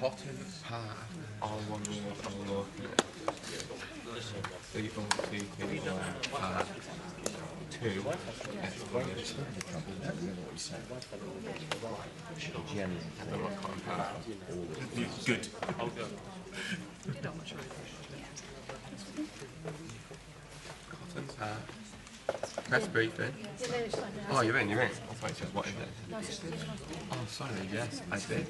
hottest part on one road on local. So you don't see people part 2 explanation. Good. Cotton part. Press briefing. Oh, you're in. I thought it said what is it? Oh, sorry, yes, I did.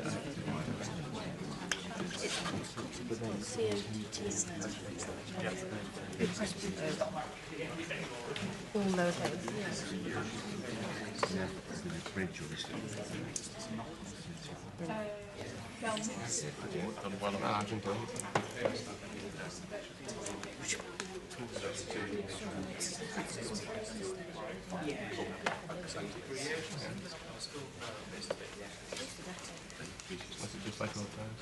All lowercase. Was it just like old times?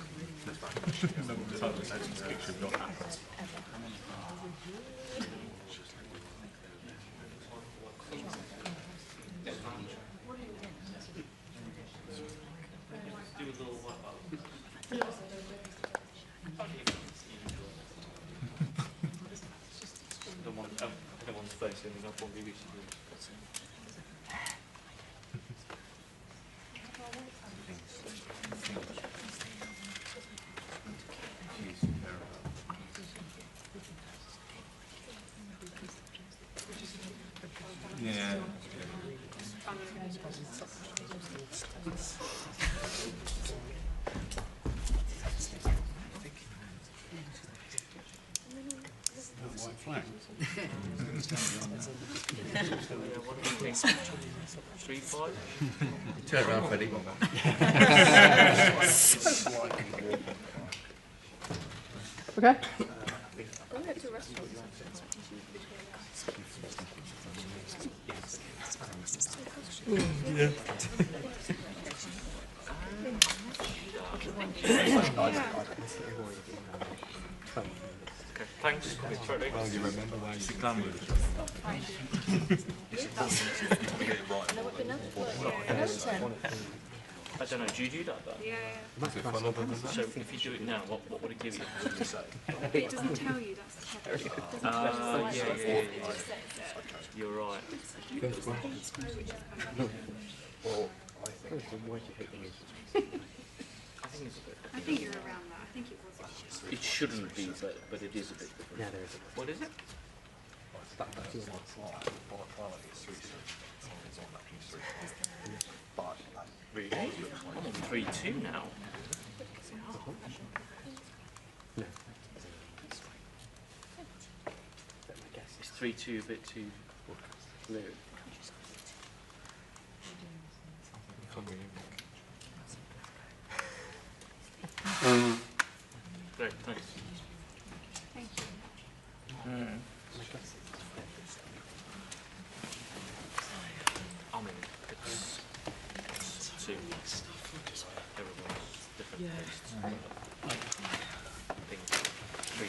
Everyone's facing up on BBC. Yeah. White flag. 3-5. Turn around, Freddie. Okay. Yeah. Thanks. Well, you remember why you Glamorous. I don't know, do you do that though? Yeah. Was it fun other than that? So if you do it now, what would it give you? But it doesn't tell you, that's the catch. It doesn't tell you yeah. it just says it. You're right. Well, I think I think you're around that. I think it was. It shouldn't be, but it is a bit different. Yeah, there is. What is it? volatility is 3. But Really? I'm on 3-2 now. No. Is 3-2 a bit too low? Great, thanks. Thank you. I mean, it's two. Everyone's different tastes. I think 3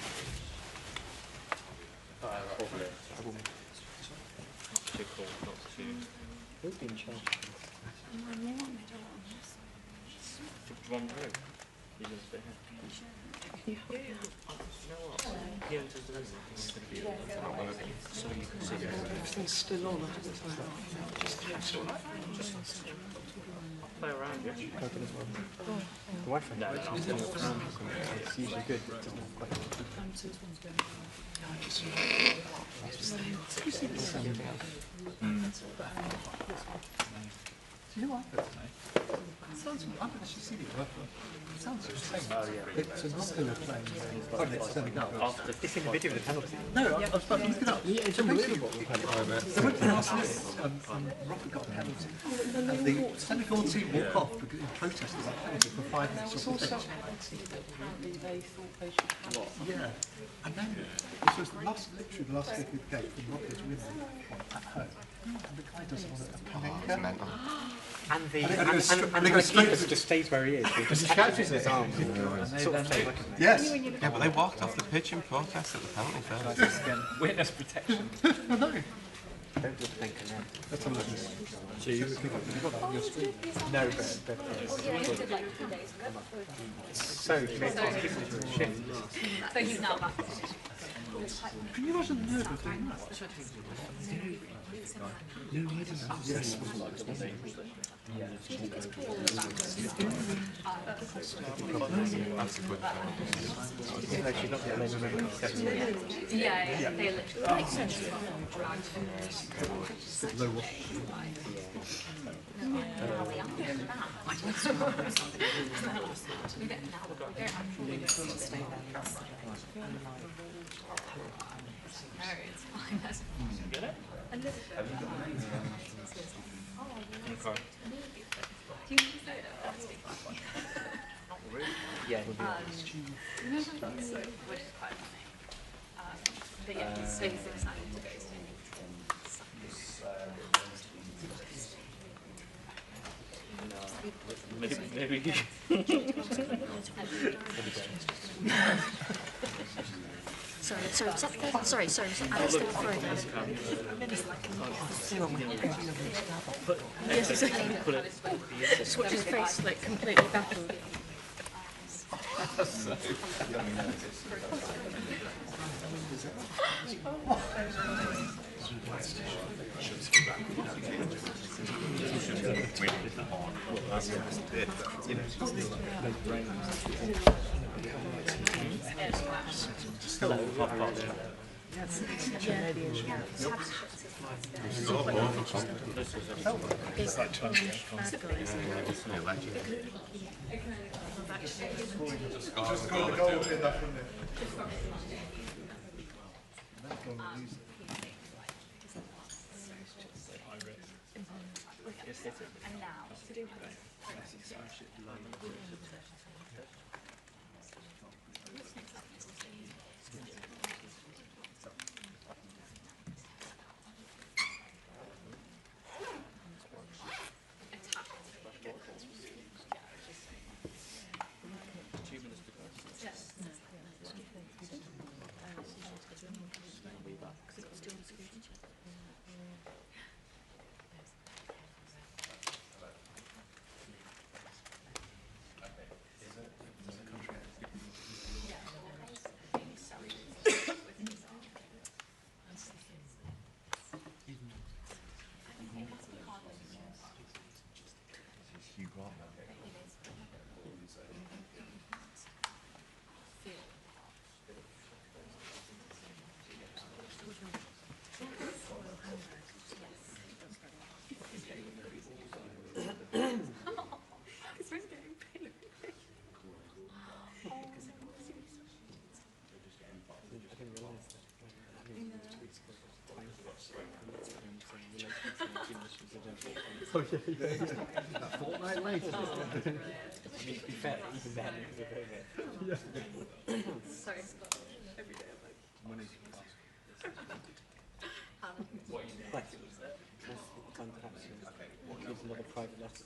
probably not too cool, not too. Who's been charged? One room. He's going to stay here. You know what? He enters the room. He's going to be not working. So you can see Everything's still on. play around, yeah? The Wi-Fi? No, It's usually good. do you know what? Sounds. I've actually seen it. It sounds the same. Oh, yeah. It's an Oscar playing. It's in the video of the penalty. No, I was about to look it up. Yeah, it's unbelievable. They went to last minute and Rocket got a penalty. And the Senegal team walked off because in protest of that penalty for 5 minutes off the pitch. Yeah. And then this was literally the last kick of the game from Rocket's winning at home. And the guy doesn't want a Panenka. And the they go straight keeper just stays where he is. He just catches his it. arms. Sort of like Yes. Yeah, but they walked off the pitch in protest at the penalty first. Witness protection. I know. Don't just think of that. Let's have a look at this. So you've got that on your screen. No, but so you may take it into a shift. So he's now back. Can you imagine the nerve of doing that? No, I didn't. Yes. That's a good point. Even though she's not going to remember 7 years. Yeah, they literally makes sense. Low wash. Get it? Okay. Yeah, we'll do that. Which is quite funny. But yeah, he's so excited to go to. Maybe you Sorry, is that Alistair Croydon? Yes, exactly. Just watch his face like completely baffled. And now, Oh, yeah. That fortnight later. To be fair, even better. Yeah. sorry, Scott. Every day I'm like, Like, contacts and gives another private letter.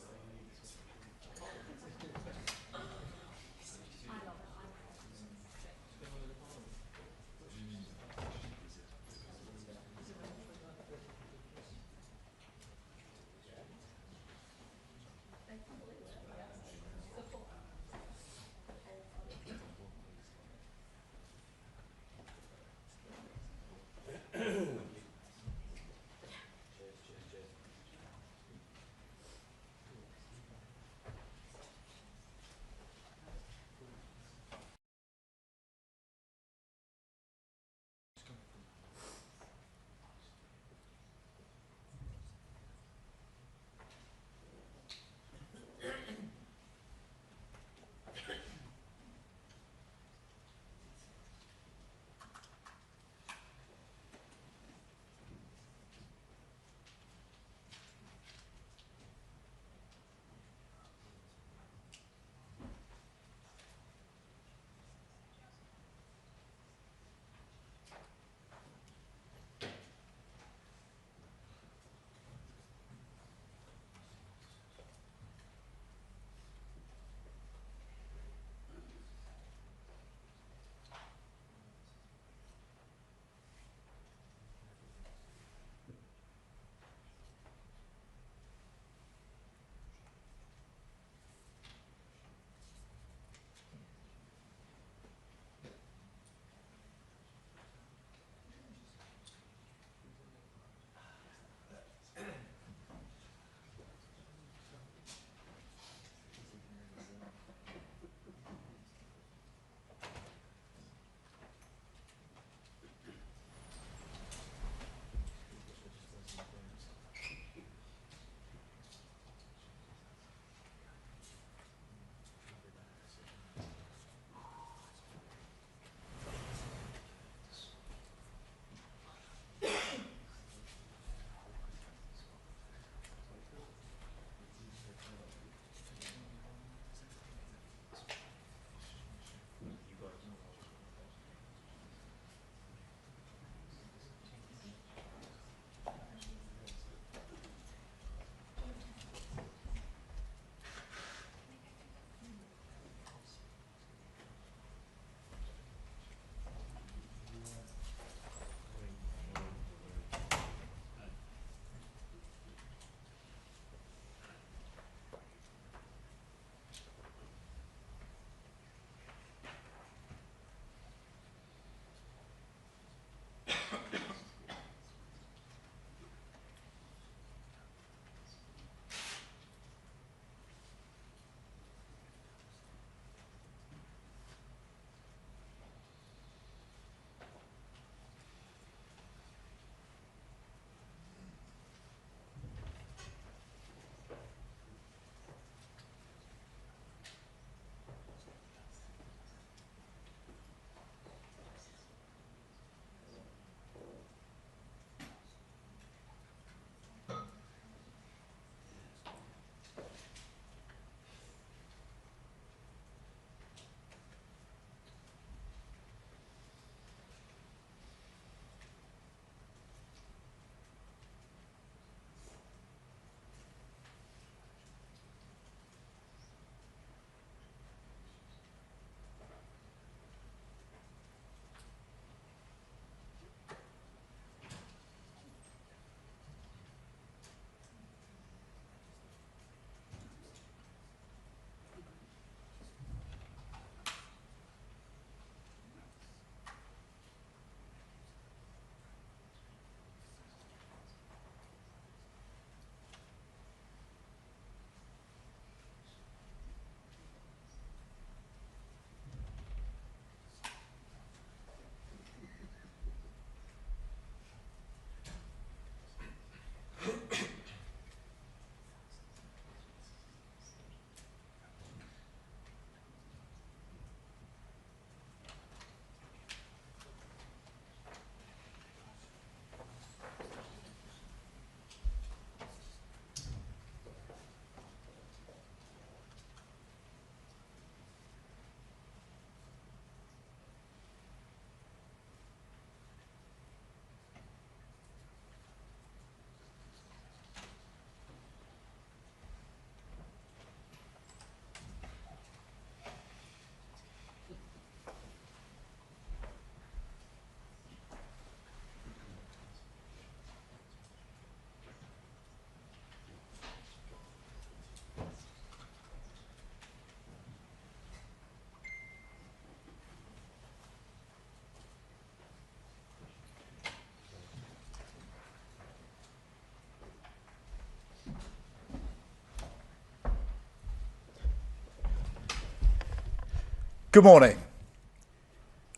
Good morning.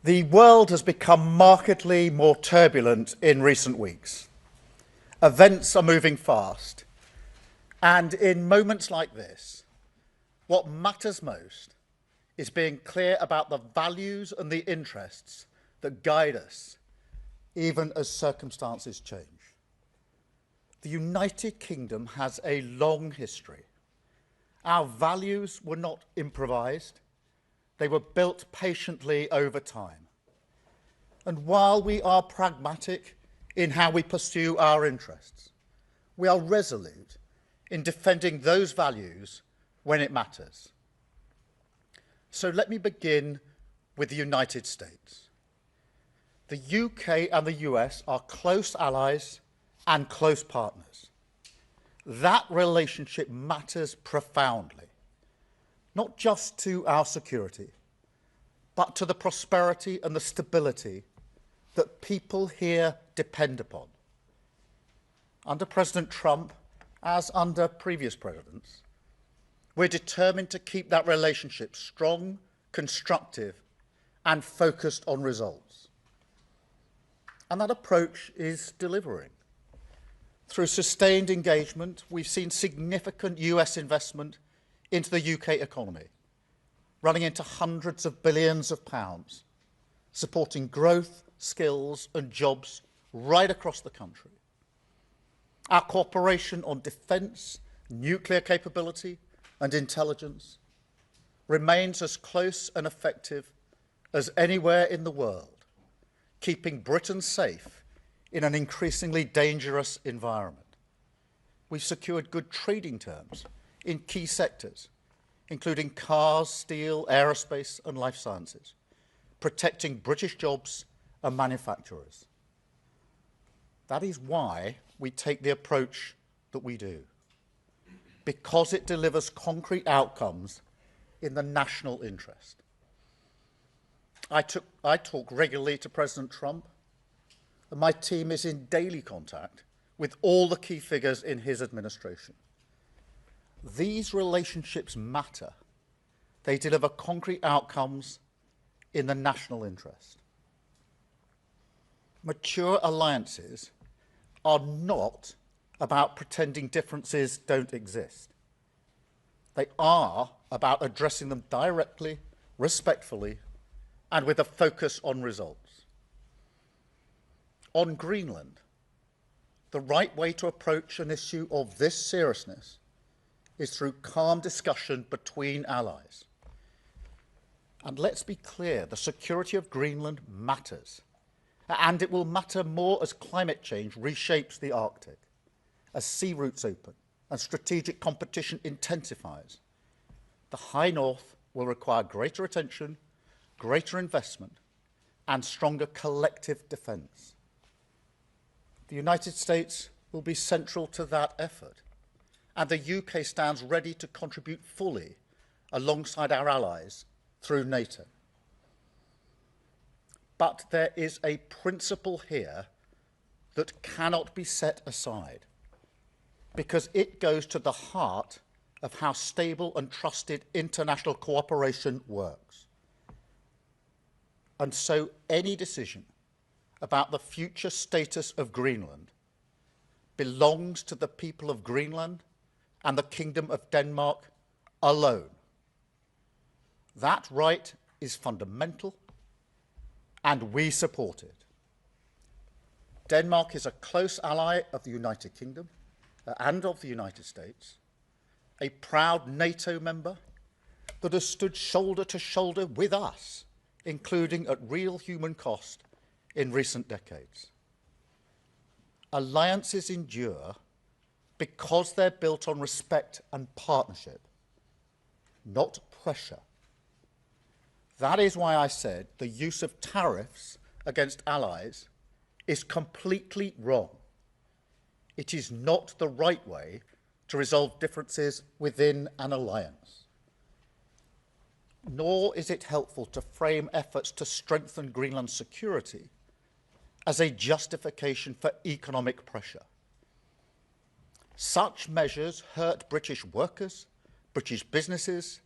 The world has become markedly more turbulent in recent weeks. Events are moving fast, and in moments like this, what matters most is being clear about the values and the interests that guide us, even as circumstances change. The United Kingdom has a long history. Our values were not improvised. They were built patiently over time. And while we are pragmatic in how we pursue our interests, we are resolute in defending those values when it matters. So let me begin with the United States. The UK and the US are close allies and close partners. That relationship matters profoundly, not just to our security, but to the prosperity and the stability that people here depend upon. Under President Trump, as under previous presidents, we're determined to keep that relationship strong, constructive, and focused on results. And that approach is delivering. Through sustained engagement, we've seen significant US investment into the UK economy, running into hundreds of billions of pounds, supporting growth, skills and jobs right across the country. Our cooperation on defence, nuclear capability and intelligence remains as close and effective as anywhere in the world, keeping Britain safe in an increasingly dangerous environment. We've secured good trading terms in key sectors, including cars, steel, aerospace and life sciences, protecting British jobs and manufacturers. That is why we take the approach that we do, because it delivers concrete outcomes in the national interest. I talk regularly to President Trump, and my team is in daily contact with all the key figures in his administration. These relationships matter. They deliver concrete outcomes in the national interest. Mature alliances are not about pretending differences don't exist. They are about addressing them directly, respectfully, and with a focus on results. On Greenland, the right way to approach an issue of this seriousness is through calm discussion between allies. And let's be clear, the security of Greenland matters. And it will matter more as climate change reshapes the Arctic, as sea routes open and strategic competition intensifies. The High North will require greater attention, greater investment, and stronger collective defence. The United States will be central to that effort, and the UK stands ready to contribute fully alongside our allies through NATO. But there is a principle here that cannot be set aside, because it goes to the heart of how stable and trusted international cooperation works. And so any decision about the future status of Greenland belongs to the people of Greenland and the Kingdom of Denmark alone. That right is fundamental, and we support it. Denmark is a close ally of the United Kingdom and of the United States, a proud NATO member that has stood shoulder to shoulder with us, including at real human cost in recent decades. Alliances endure because they're built on respect and partnership, not pressure. That is why I said the use of tariffs against allies is completely wrong. It is not the right way to resolve differences within an alliance. Nor is it helpful to frame efforts to strengthen Greenland's security as a justification for economic pressure. Such measures hurt British workers, British businesses,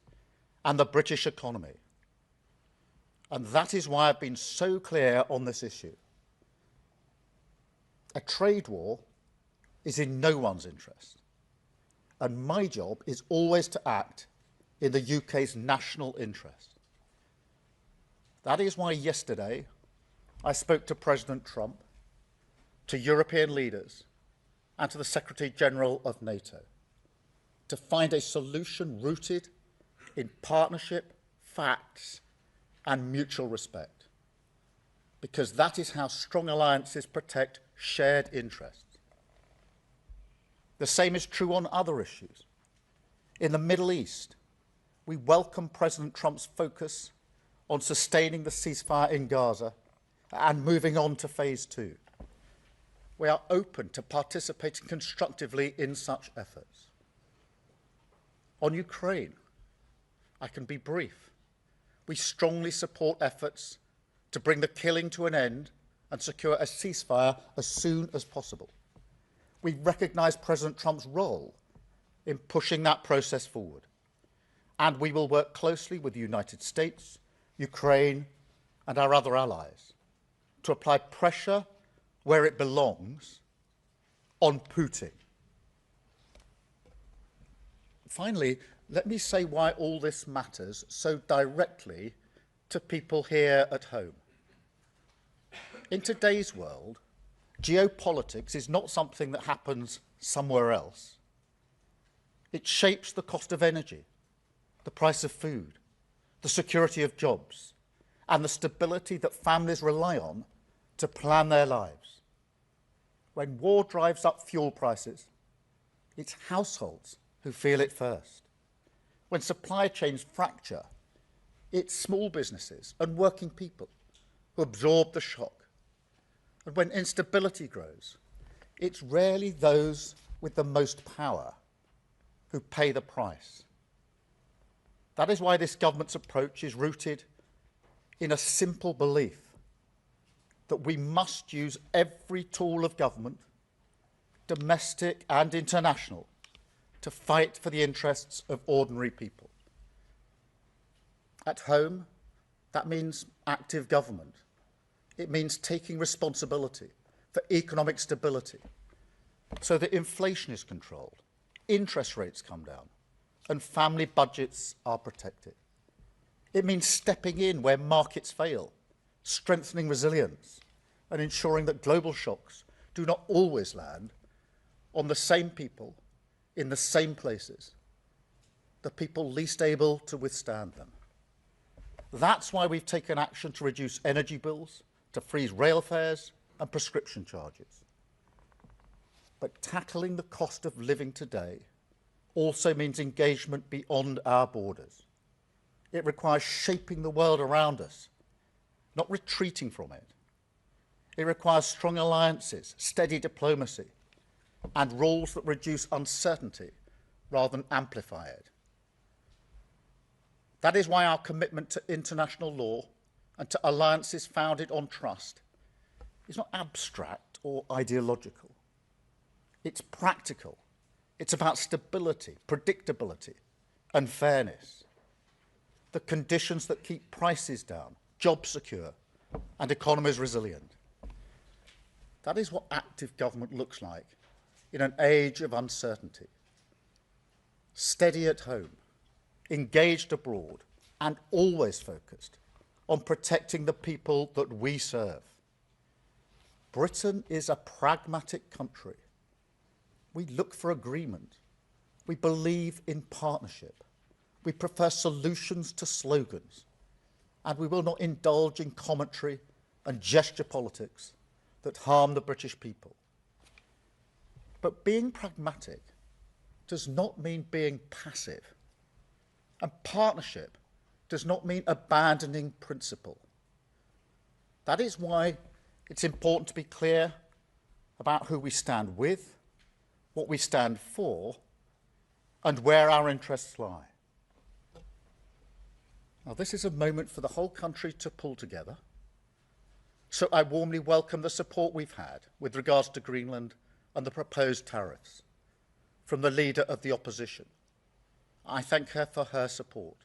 and the British economy. And that is why I've been so clear on this issue. A trade war is in no one's interest. And my job is always to act in the UK's national interest. That is why yesterday I spoke to President Trump, to European leaders, and to the Secretary-General of NATO to find a solution rooted in partnership, facts, and mutual respect. Because that is how strong alliances protect shared interests. The same is true on other issues. In the Middle East, we welcome President Trump's focus on sustaining the ceasefire in Gaza and moving on to phase 2. We are open to participating constructively in such efforts. On Ukraine, I can be brief. We strongly support efforts to bring the killing to an end and secure a ceasefire as soon as possible. We recognise President Trump's role in pushing that process forward. And we will work closely with the United States, Ukraine, and our other allies to apply pressure where it belongs on Putin. Finally, let me say why all this matters so directly to people here at home. In today's world, geopolitics is not something that happens somewhere else. It shapes the cost of energy, the price of food, the security of jobs, and the stability that families rely on to plan their lives. When war drives up fuel prices, it's households who feel it first. When supply chains fracture, it's small businesses and working people who absorb the shock. And when instability grows, it's rarely those with the most power who pay the price. That is why this government's approach is rooted in a simple belief that we must use every tool of government, domestic and international, to fight for the interests of ordinary people. At home, that means active government. It means taking responsibility for economic stability so that inflation is controlled, interest rates come down, and family budgets are protected. It means stepping in where markets fail, strengthening resilience, and ensuring that global shocks do not always land on the same people in the same places, the people least able to withstand them. That's why we've taken action to reduce energy bills, to freeze rail fares and prescription charges. But tackling the cost of living today also means engagement beyond our borders. It requires shaping the world around us, not retreating from it. It requires strong alliances, steady diplomacy, and rules that reduce uncertainty rather than amplify it. That is why our commitment to international law and to alliances founded on trust is not abstract or ideological. It's practical. It's about stability, predictability, and fairness. The conditions that keep prices down, jobs secure, and economies resilient. That is what active government looks like in an age of uncertainty. Steady at home, engaged abroad, and always focused on protecting the people that we serve. Britain is a pragmatic country. We look for agreement. We believe in partnership. We prefer solutions to slogans. And we will not indulge in commentary and gesture politics that harm the British people. But being pragmatic does not mean being passive. And partnership does not mean abandoning principle. That is why it's important to be clear about who we stand with, what we stand for, and where our interests lie. Now, this is a moment for the whole country to pull together. So I warmly welcome the support we've had with regards to Greenland and the proposed tariffs from the leader of the opposition. I thank her for her support.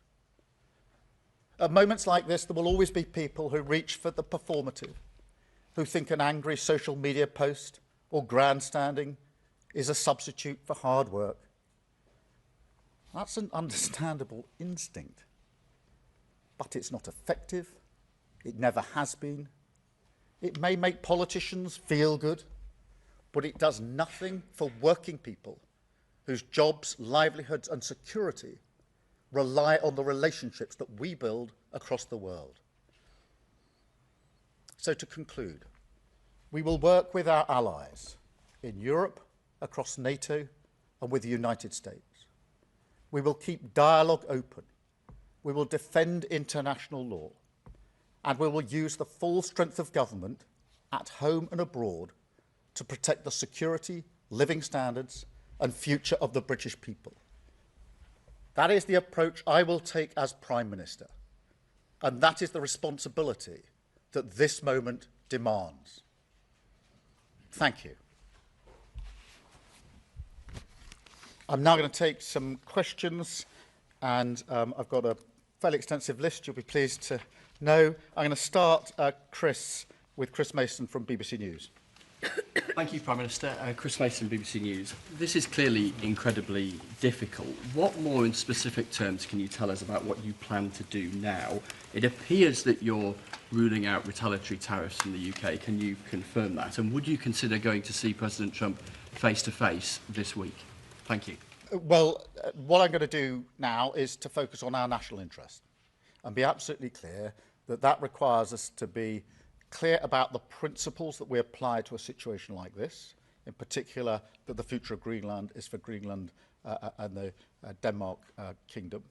At moments like this, there will always be people who reach for the performative, who think an angry social media post or grandstanding is a substitute for hard work. That's an understandable instinct, but it's not effective. It never has been. It may make politicians feel good, but it does nothing for working people whose jobs, livelihoods and security rely on the relationships that we build across the world. So to conclude, we will work with our allies in Europe, across NATO and with the United States. We will keep dialogue open. We will defend international law. And we will use the full strength of government at home and abroad to protect the security, living standards and future of the British people. That is the approach I will take as Prime Minister, and that is the responsibility that this moment demands. Thank you. I'm now going to take some questions, and I've got a fairly extensive list, you'll be pleased to know. I'm going to start, with Chris Mason from BBC News. Thank you, Prime Minister. Chris Mason, BBC News. This is clearly incredibly difficult. What more in specific terms can you tell us about what you plan to do now? It appears that you're ruling out retaliatory tariffs in the UK. Can you confirm that? And would you consider going to see President Trump face-to-face this week? Thank you. Well, what I'm going to do now is to focus on our national interest and be absolutely clear that that requires us to be clear about the principles that we apply to a situation like this, in particular that the future of Greenland is for Greenland and the Denmark Kingdom,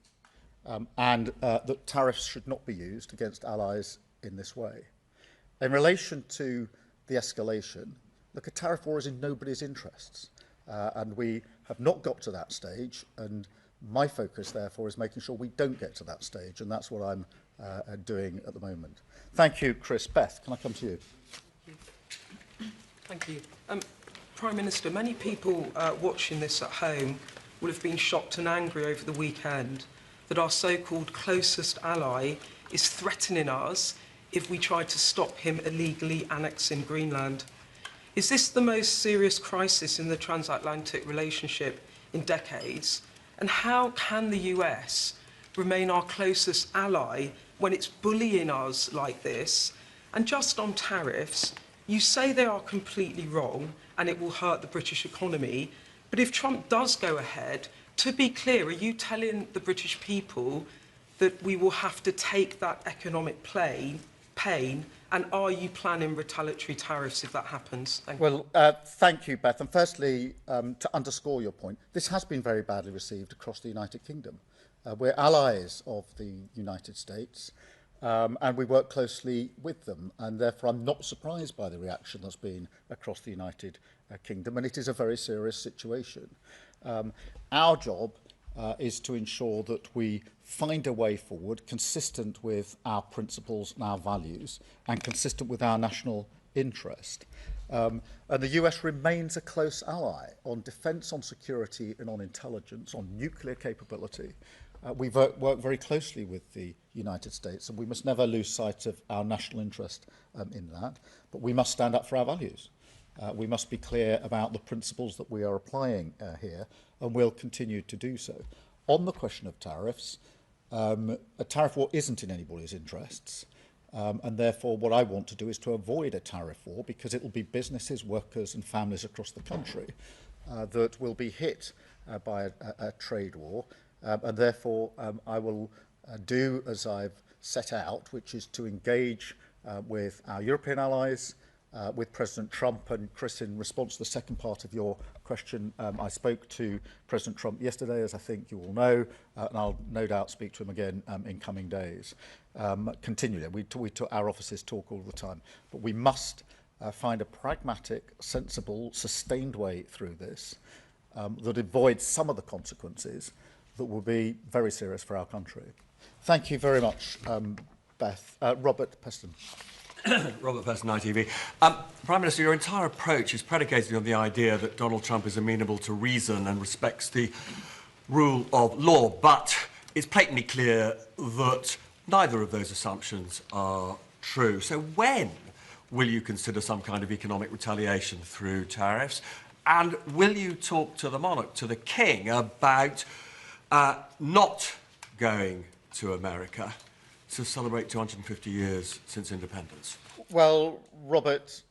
and that tariffs should not be used against allies in this way. In relation to the escalation, look, a tariff war is in nobody's interests, and we have not got to that stage, and my focus, therefore, is making sure we don't get to that stage, and that's what I'm doing at the moment. Thank you, Chris. Beth, can I come to you? Thank you. Prime Minister, many people watching this at home will have been shocked and angry over the weekend that our so-called closest ally is threatening us if we try to stop him illegally annexing Greenland. Is this the most serious crisis in the transatlantic relationship in decades? And how can the US remain our closest ally when it's bullying us like this? And just on tariffs, you say they are completely wrong and it will hurt the British economy. But if Trump does go ahead, to be clear, are you telling the British people that we will have to take that economic pain? And are you planning retaliatory tariffs if that happens? Thank you. Well, thank you, Beth. And firstly, to underscore your point, this has been very badly received across the United Kingdom. We're allies of the United States, and we work closely with them. And therefore, I'm not surprised by the reaction that's been across the United Kingdom. And it is a very serious situation. Our job is to ensure that we find a way forward consistent with our principles and our values and consistent with our national interest. And the US remains a close ally on defence, on security and on intelligence, on nuclear capability. We work very closely with the United States, and we must never lose sight of our national interest in that. But we must stand up for our values. We must be clear about the principles that we are applying here, and we'll continue to do so. On the question of tariffs, a tariff war isn't in anybody's interests, and therefore what I want to do is to avoid a tariff war, because it will be businesses, workers and families across the country that will be hit by a trade war, and therefore I will do as I've set out, which is to engage with our European allies, with President Trump. And Chris, in response to the second part of your question, I spoke to President Trump yesterday, as I think you all know, and I'll no doubt speak to him again in coming days. Continually, our offices talk all the time, but we must find a pragmatic, sensible, sustained way through this that avoids some of the consequences that will be very serious for our country. Thank you very much, Beth. Robert Peston. Robert Peston, ITV. Prime Minister, your entire approach is predicated on the idea that Donald Trump is amenable to reason and respects the rule of law, but it's patently clear that Neither of those assumptions are true. So when will you consider some kind of economic retaliation through tariffs? And will you talk to the monarch, to the king, about not going to America to celebrate 250 years since independence? Well, Robert,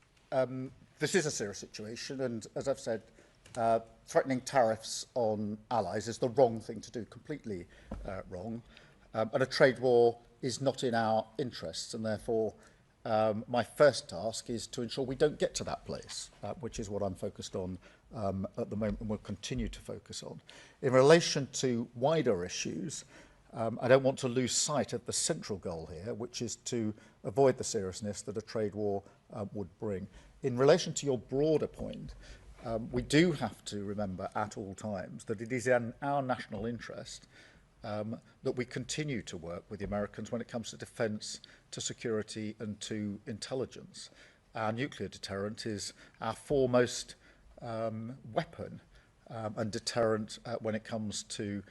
this is a serious situation, and as I've said, threatening tariffs on allies is the wrong thing to do, completely wrong. And a trade war is not in our interests, and therefore my first task is to ensure we don't get to that place, which is what I'm focused on at the moment and will continue to focus on. In relation to wider issues, I don't want to lose sight of the central goal here, which is to avoid the seriousness that a trade war would bring. In relation to your broader point, we do have to remember at all times that it is in our national interest that we continue to work with the Americans when it comes to defence, to security and to intelligence. Our nuclear deterrent is our foremost weapon and deterrent when it comes to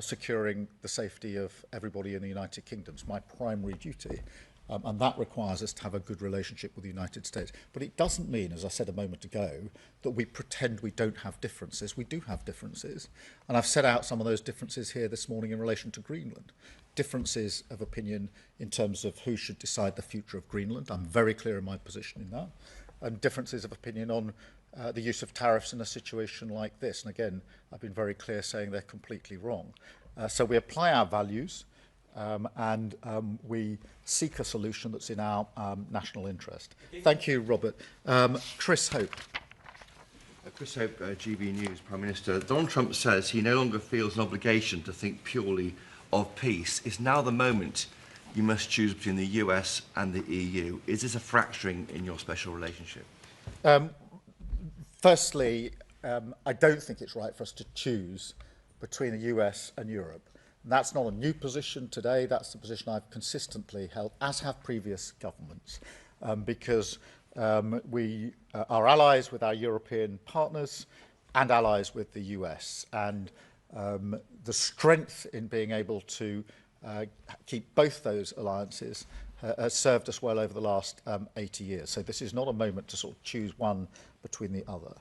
securing the safety of everybody in the United Kingdom. It's my primary duty. And that requires us to have a good relationship with the United States. But it doesn't mean, as I said a moment ago, that we pretend we don't have differences. We do have differences. And I've set out some of those differences here this morning in relation to Greenland. Differences of opinion in terms of who should decide the future of Greenland. I'm very clear in my position in that. And differences of opinion on the use of tariffs in a situation like this. And again, I've been very clear saying they're completely wrong. So we apply our values. And we seek a solution that's in our national interest. Thank you, Robert. Chris Hope. Chris Hope, GB News, Prime Minister. Donald Trump says he no longer feels an obligation to think purely of peace. Is now the moment you must choose between the US and the EU? Is this a fracturing in your special relationship? Firstly, I don't think it's right for us to choose between the US and Europe. That's not a new position today. That's the position I've consistently held, as have previous governments, because we are allies with our European partners and allies with the US. And the strength in being able to keep both those alliances has served us well over the last 80 years. So this is not a moment to sort of choose one between the other.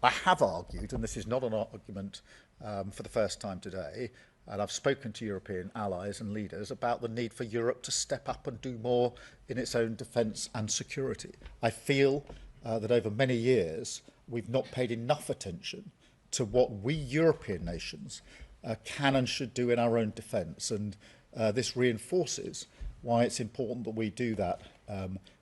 I have argued, and this is not an argument for the first time today, and I've spoken to European allies and leaders about the need for Europe to step up and do more in its own defence and security. I feel that over many years we've not paid enough attention to what we European nations can and should do in our own defence, and this reinforces why it's important that we do that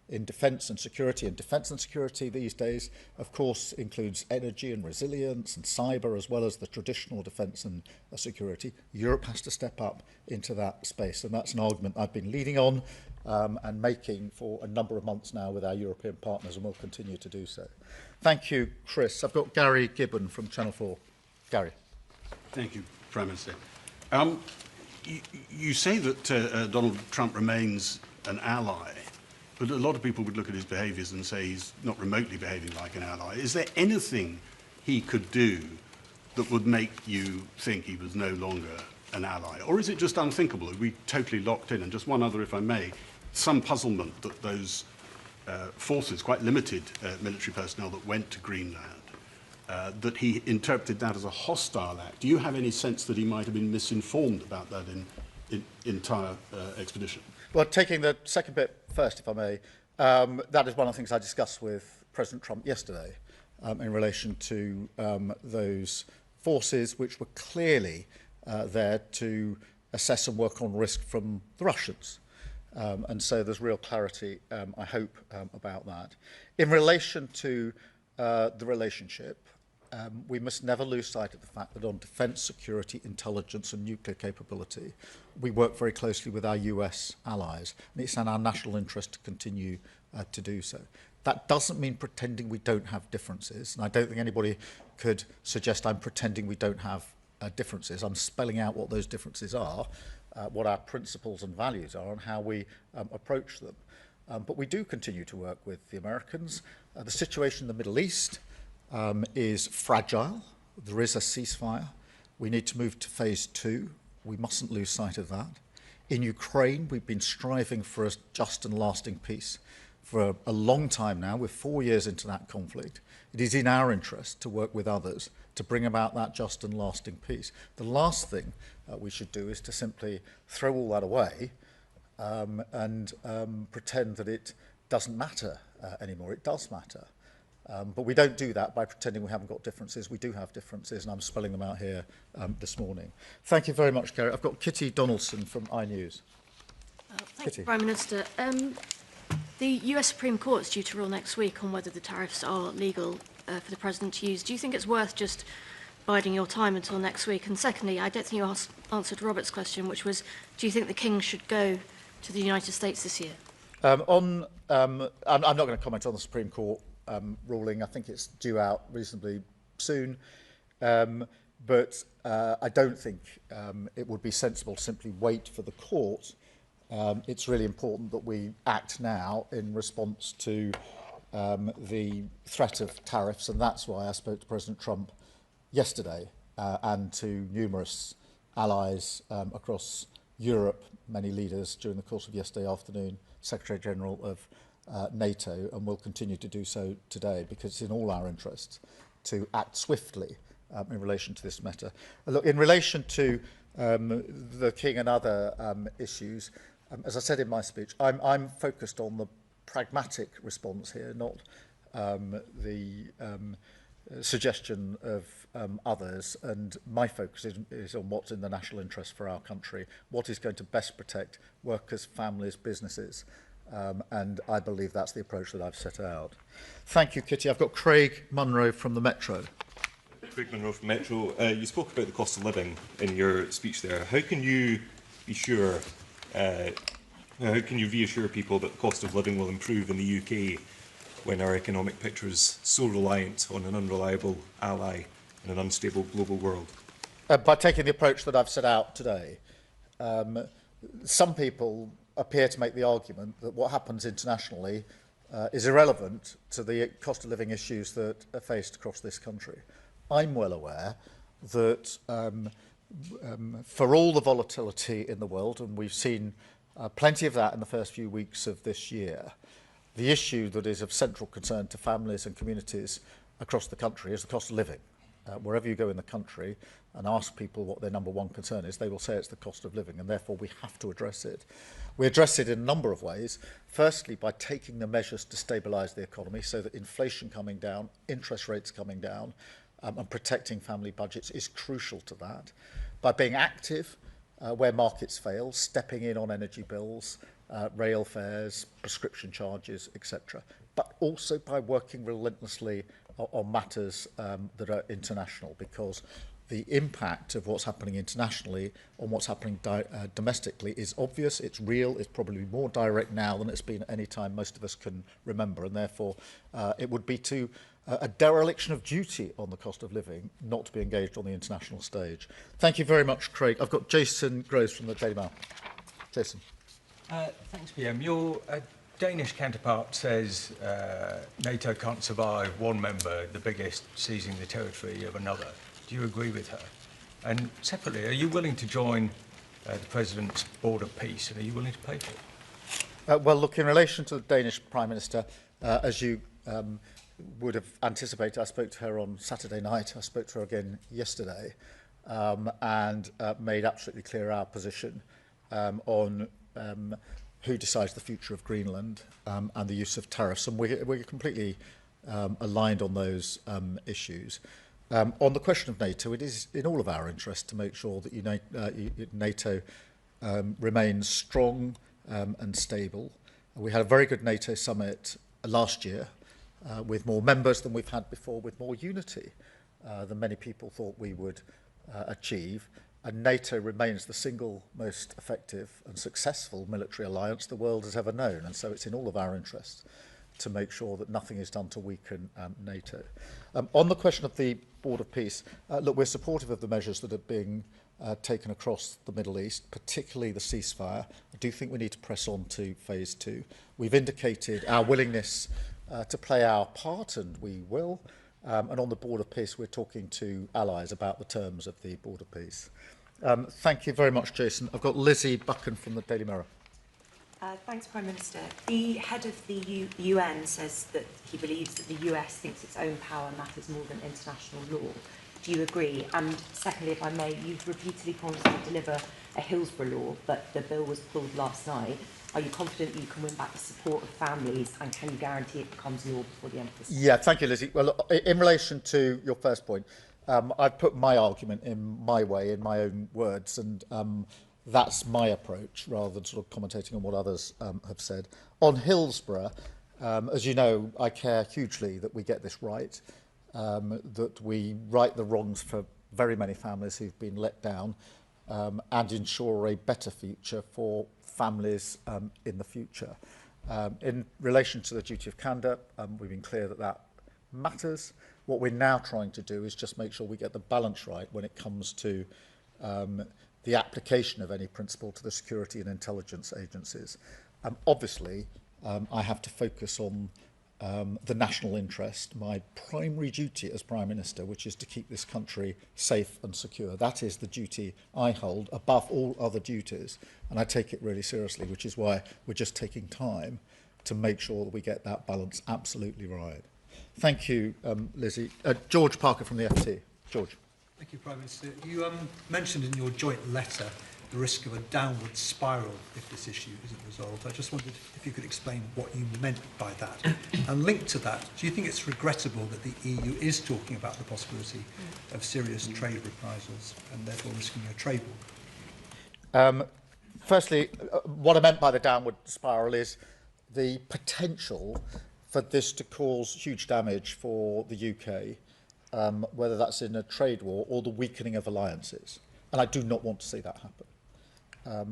in defence and security. And defence and security these days, of course, includes energy and resilience and cyber, as well as the traditional defence and security. Europe has to step up into that space, and that's an argument I've been leading on and making for a number of months now with our European partners, and will continue to do so. Thank you, Chris. I've got Gary Gibbon from Channel 4. Gary. Thank you, Prime Minister. You say that Donald Trump remains an ally, but a lot of people would look at his behaviours and say he's not remotely behaving like an ally. Is there anything he could do that would make you think he was no longer an ally? Or is it just unthinkable? Are we totally locked in? And just one other, if I may, some puzzlement that those forces, quite limited military personnel that went to Greenland, that he interpreted that as a hostile act. Do you have any sense that he might have been misinformed about that in entire expedition? Well, taking the second bit first, if I may, that is one of the things I discussed with President Trump yesterday in relation to those forces which were clearly there to assess and work on risk from the Russians. And so there's real clarity, I hope, about that. In relation to the relationship, we must never lose sight of the fact that on defence, security, intelligence and nuclear capability, we work very closely with our US allies, and it's in our national interest to continue to do so. That doesn't mean pretending we don't have differences, and I don't think anybody could suggest I'm pretending we don't have differences. I'm spelling out what those differences are, what our principles and values are, and how we approach them. But we do continue to work with the Americans. The situation in the Middle East is fragile. There is a ceasefire. We need to move to phase 2. We mustn't lose sight of that. In Ukraine, we've been striving for a just and lasting peace for a long time now. We're 4 years into that conflict. It is in our interest to work with others to bring about that just and lasting peace. The last thing we should do is to simply throw all that away and pretend that it doesn't matter anymore. It does matter. But we don't do that by pretending we haven't got differences. We do have differences, and I'm spelling them out here this morning. Thank you very much, Kerry. I've got Kitty Donaldson from iNews. Thank you, Prime Minister. The US Supreme Court is due to rule next week on whether the tariffs are legal for the President to use. Do you think it's worth just biding your time until next week? And secondly, I don't think you answered Robert's question, which was, do you think the King should go to the United States this year? I'm not going to comment on the Supreme Court ruling. I think it's due out reasonably soon. But I don't think it would be sensible to simply wait for the court. It's really important that we act now in response to the threat of tariffs, and that's why I spoke to President Trump yesterday and to numerous allies across Europe, many leaders during the course of yesterday afternoon, Secretary General of NATO, and will continue to do so today, because it's in all our interests to act swiftly in relation to this matter. Look, in relation to the King and other issues, as I said in my speech, I'm focused on the pragmatic response here, not the suggestion of others, and my focus is on what's in the national interest for our country, what is going to best protect workers, families, businesses, and I believe that's the approach that I've set out. Thank you, Kitty. I've got Craig Munro from the Metro. Craig Munro from Metro. You spoke about the cost of living in your speech there. How can you be sure, how can you reassure people that the cost of living will improve in the UK when our economic picture is so reliant on an unreliable ally in an unstable global world? By taking the approach that I've set out today. Some people appear to make the argument that what happens internationally is irrelevant to the cost of living issues that are faced across this country. I'm well aware that for all the volatility in the world, and we've seen plenty of that in the first few weeks of this year, the issue that is of central concern to families and communities across the country is the cost of living. Wherever you go in the country and ask people what their number one concern is, they will say it's the cost of living, and therefore we have to address it. We address it in a number of ways. Firstly, by taking the measures to stabilise the economy so that inflation coming down, interest rates coming down, and protecting family budgets is crucial to that. By being active where markets fail, stepping in on energy bills, rail fares, prescription charges, etc. But also by working relentlessly on matters that are international, because the impact of what's happening internationally on what's happening domestically is obvious, it's real, it's probably more direct now than it's been at any time most of us can remember, and therefore it would be to a dereliction of duty on the cost of living not to be engaged on the international stage. Thank you very much, Craig. I've got Jason Groves from the Daily Mail. Jason. Thanks, PM. Your Danish counterpart says NATO can't survive one member, the biggest, seizing the territory of another. Do you agree with her? And separately, are you willing to join the President's Board of Peace, and are you willing to pay for it? Well, look, in relation to the Danish Prime Minister, as you would have anticipated, I spoke to her on Saturday night, I spoke to her again yesterday, and made absolutely clear our position on who decides the future of Greenland and the use of tariffs, and we're completely aligned on those issues. On the question of NATO, it is in all of our interest to make sure that NATO remains strong and stable. We had a very good NATO summit last year with more members than we've had before, with more unity than many people thought we would achieve. And NATO remains the single most effective and successful military alliance the world has ever known. And so it's in all of our interests to make sure that nothing is done to weaken NATO. On the question of the Board of Peace, look, we're supportive of the measures that are being taken across the Middle East, particularly the ceasefire. I do think we need to press on to phase 2. We've indicated our willingness to play our part, and we will. And on the Board of Peace, we're talking to allies about the terms of the Board of Peace. Thank you very much, Jason. I've got Lizzie Buchan from the Daily Mirror. Thanks, Prime Minister. The head of the UN says that he believes that the US thinks its own power matters more than international law. Do you agree? And secondly, if I may, you've repeatedly promised to deliver a Hillsborough law, but the bill was pulled last night. Are you confident you can win back the support of families, and can you guarantee it becomes law before the end of this year? Yeah, thank you, Lizzie. Well, in relation to your first point, I've put my argument in my way, in my own words, and that's my approach, rather than sort of commentating on what others have said. On Hillsborough, as you know, I care hugely that we get this right, that we right the wrongs for very many families who've been let down, and ensure a better future for families in the future. In relation to the duty of candour, we've been clear that that matters. What we're now trying to do is just make sure we get the balance right when it comes to the application of any principle to the security and intelligence agencies. Obviously, I have to focus on the national interest, my primary duty as Prime Minister, which is to keep this country safe and secure. That is the duty I hold above all other duties, and I take it really seriously, which is why we're just taking time to make sure that we get that balance absolutely right. Thank you, Lizzie. George Parker from the FT. George. Thank you, Prime Minister. You mentioned in your joint letter the risk of a downward spiral if this issue isn't resolved. I just wondered if you could explain what you meant by that. And linked to that, do you think it's regrettable that the EU is talking about the possibility of serious trade reprisals and therefore risking a trade war? Firstly, what I meant by the downward spiral is the potential for this to cause huge damage for the UK, whether that's in a trade war or the weakening of alliances. And I do not want to see that happen.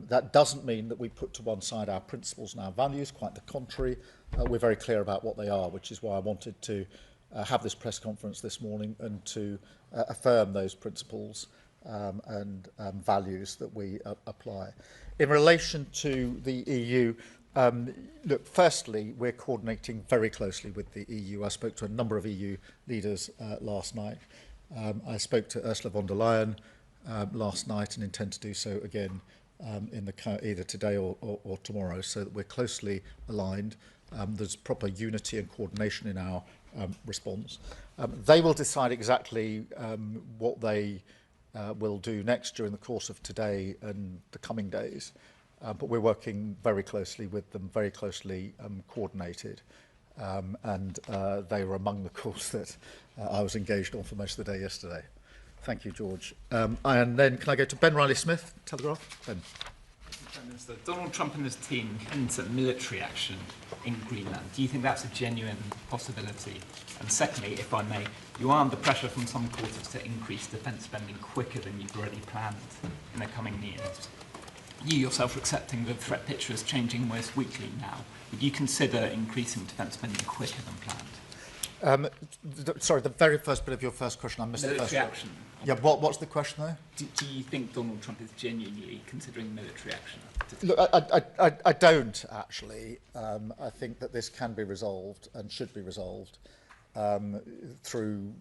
That doesn't mean that we put to one side our principles and our values, quite the contrary. We're very clear about what they are, which is why I wanted to have this press conference this morning and to affirm those principles and values that we apply. In relation to the EU, look, firstly, we're coordinating very closely with the EU. I spoke to a number of EU leaders last night. I spoke to Ursula von der Leyen last night and intend to do so again either today or tomorrow, so that we're closely aligned. There's proper unity and coordination in our response. They will decide exactly what they will do next during the course of today and the coming days. But we're working very closely with them, very closely coordinated. And they were among the calls that I was engaged on for most of the day yesterday. Thank you, George. And then can I go to Ben Riley-Smith, Telegraph? Ben. Prime Minister, Donald Trump and his team hint at military action in Greenland. Do you think that's a genuine possibility? And secondly, if I may, you are under pressure from some quarters to increase defence spending quicker than you've already planned in the coming years. You yourself are accepting the threat picture is changing almost weekly now. Would you consider increasing defence spending quicker than planned? Sorry, the very first bit of your first question, I missed the first military action. Yeah, what's the question there? Do you think Donald Trump is genuinely considering military action? Look, I don't, actually. I think that this can be resolved and should be resolved through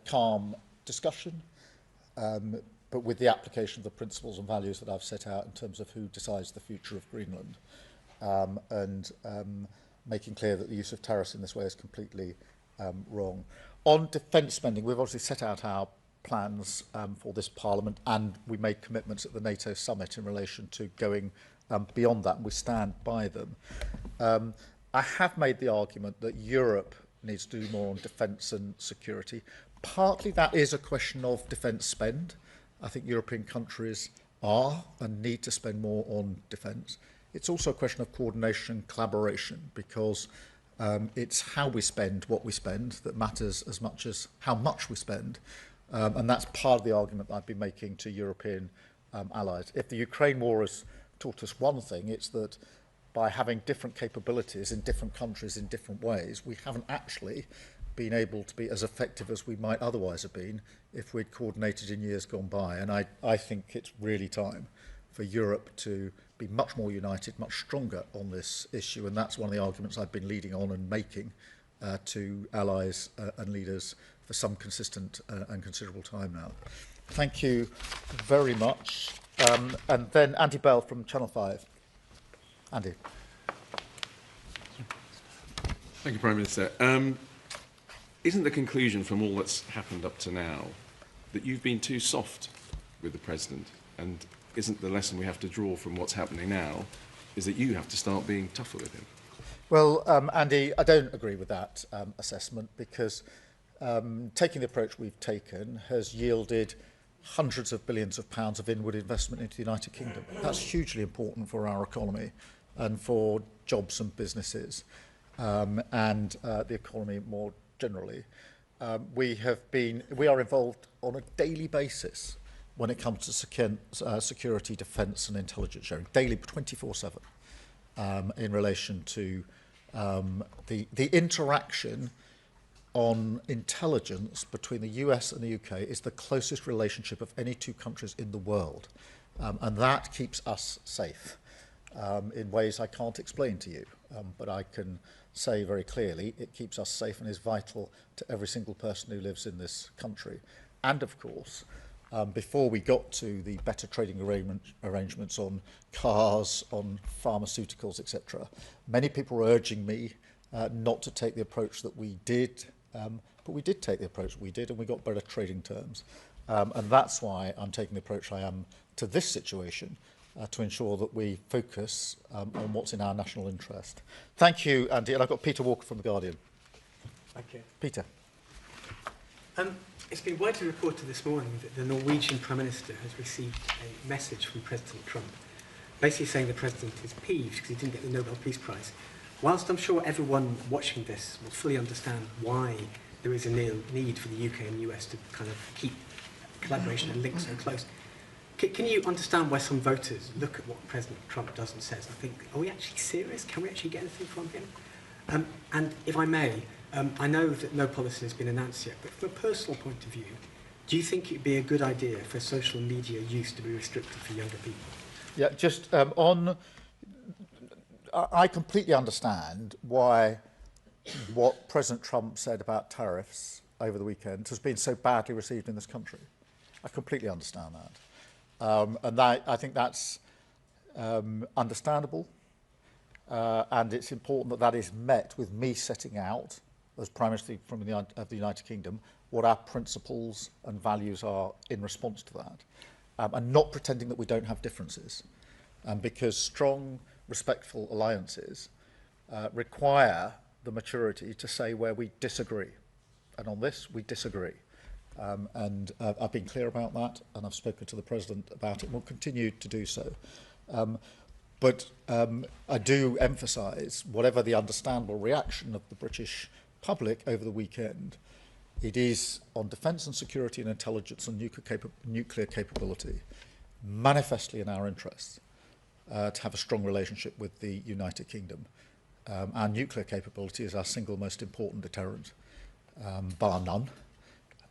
calm discussion, but with the application of the principles and values that I've set out in terms of who decides the future of Greenland, and making clear that the use of tariffs in this way is completely wrong. On defence spending, we've obviously set out our plans for this Parliament, and we made commitments at the NATO summit in relation to going beyond that, and we stand by them. I have made the argument that Europe needs to do more on defence and security. Partly that is a question of defence spend. I think European countries are and need to spend more on defence. It's also a question of coordination and collaboration, because it's how we spend what we spend that matters as much as how much we spend. And that's part of the argument that I've been making to European allies. If the Ukraine war has taught us one thing, it's that by having different capabilities in different countries in different ways, we haven't actually been able to be as effective as we might otherwise have been if we'd coordinated in years gone by. And I think it's really time for Europe to be much more united, much stronger on this issue. And that's one of the arguments I've been leading on and making to allies and leaders for some consistent and considerable time now. Thank you very much. And then Andy Bell from Channel 5. Andy. Thank you, Prime Minister. Isn't the conclusion from all that's happened up to now that you've been too soft with the President? And isn't the lesson we have to draw from what's happening now is that you have to start being tougher with him? Well, Andy, I don't agree with that assessment because taking the approach we've taken has yielded hundreds of billions of pounds of inward investment into the United Kingdom. That's hugely important for our economy and for jobs and businesses and the economy more generally. We are involved on a daily basis when it comes to security, defence and intelligence sharing, daily 24/7 in relation to the interaction on intelligence between the US and the UK is the closest relationship of any two countries in the world. And that keeps us safe in ways I can't explain to you. But I can say very clearly it keeps us safe and is vital to every single person who lives in this country. And of course, before we got to the better trading arrangements on cars, on pharmaceuticals, etc., many people were urging me not to take the approach that we did, but we did take the approach we did and we got better trading terms. And that's why I'm taking the approach I am to this situation, to ensure that we focus on what's in our national interest. Thank you, Andy. And I've got Peter Walker from The Guardian. Thank you. Peter. It's been widely reported this morning that the Norwegian Prime Minister has received a message from President Trump, basically saying the President is peeved because he didn't get the Nobel Peace Prize. Whilst I'm sure everyone watching this will fully understand why there is a need for the UK and the US to kind of keep collaboration and links so close, can you understand why some voters look at what President Trump does and says and think, are we actually serious? Can we actually get anything from him? And if I may, I know that no policy has been announced yet, but from a personal point of view, do you think it would be a good idea for social media use to be restricted for younger people? Yeah, just I completely understand why what President Trump said about tariffs over the weekend has been so badly received in this country. I completely understand that. And I think that's understandable. And it's important that that is met with me setting out, as Prime Minister of the United Kingdom, what our principles and values are in response to that. And not pretending that we don't have differences. Because strong, respectful alliances require the maturity to say where we disagree. And on this, we disagree. And I've been clear about that, and I've spoken to the President about it, and will continue to do so. But I do emphasise, whatever the understandable reaction of the British public over the weekend, it is on defence and security and intelligence and nuclear capability, manifestly in our interests, to have a strong relationship with the United Kingdom. Our nuclear capability is our single most important deterrent, bar none.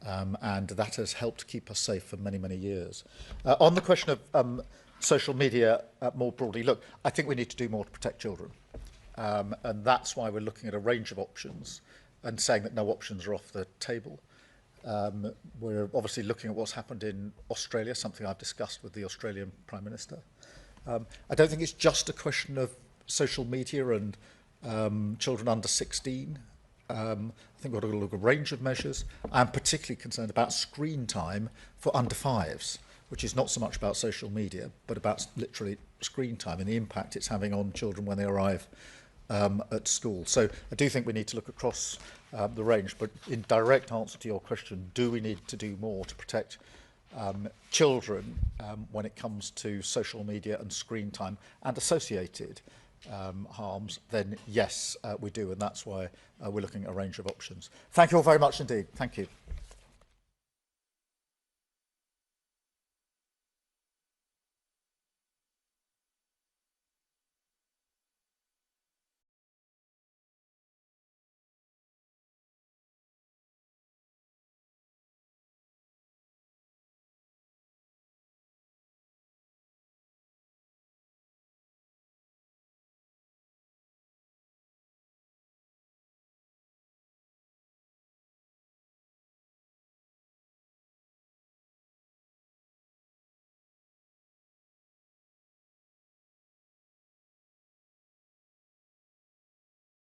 And that has helped keep us safe for many, many years. On the question of social media more broadly, look, I think we need to do more to protect children. And that's why we're looking at a range of options and saying that no options are off the table. We're obviously looking at what's happened in Australia, something I've discussed with the Australian Prime Minister. I don't think it's just a question of social media and children under 16. I think we've got to look at a range of measures. I'm particularly concerned about screen time for under 5s, which is not so much about social media, but about literally screen time and the impact it's having on children when they arrive at school. So I do think we need to look across the range, but in direct answer to your question, do we need to do more to protect children when it comes to social media and screen time and associated harms, then yes, we do, and that's why we're looking at a range of options. Thank you all very much indeed. Thank you.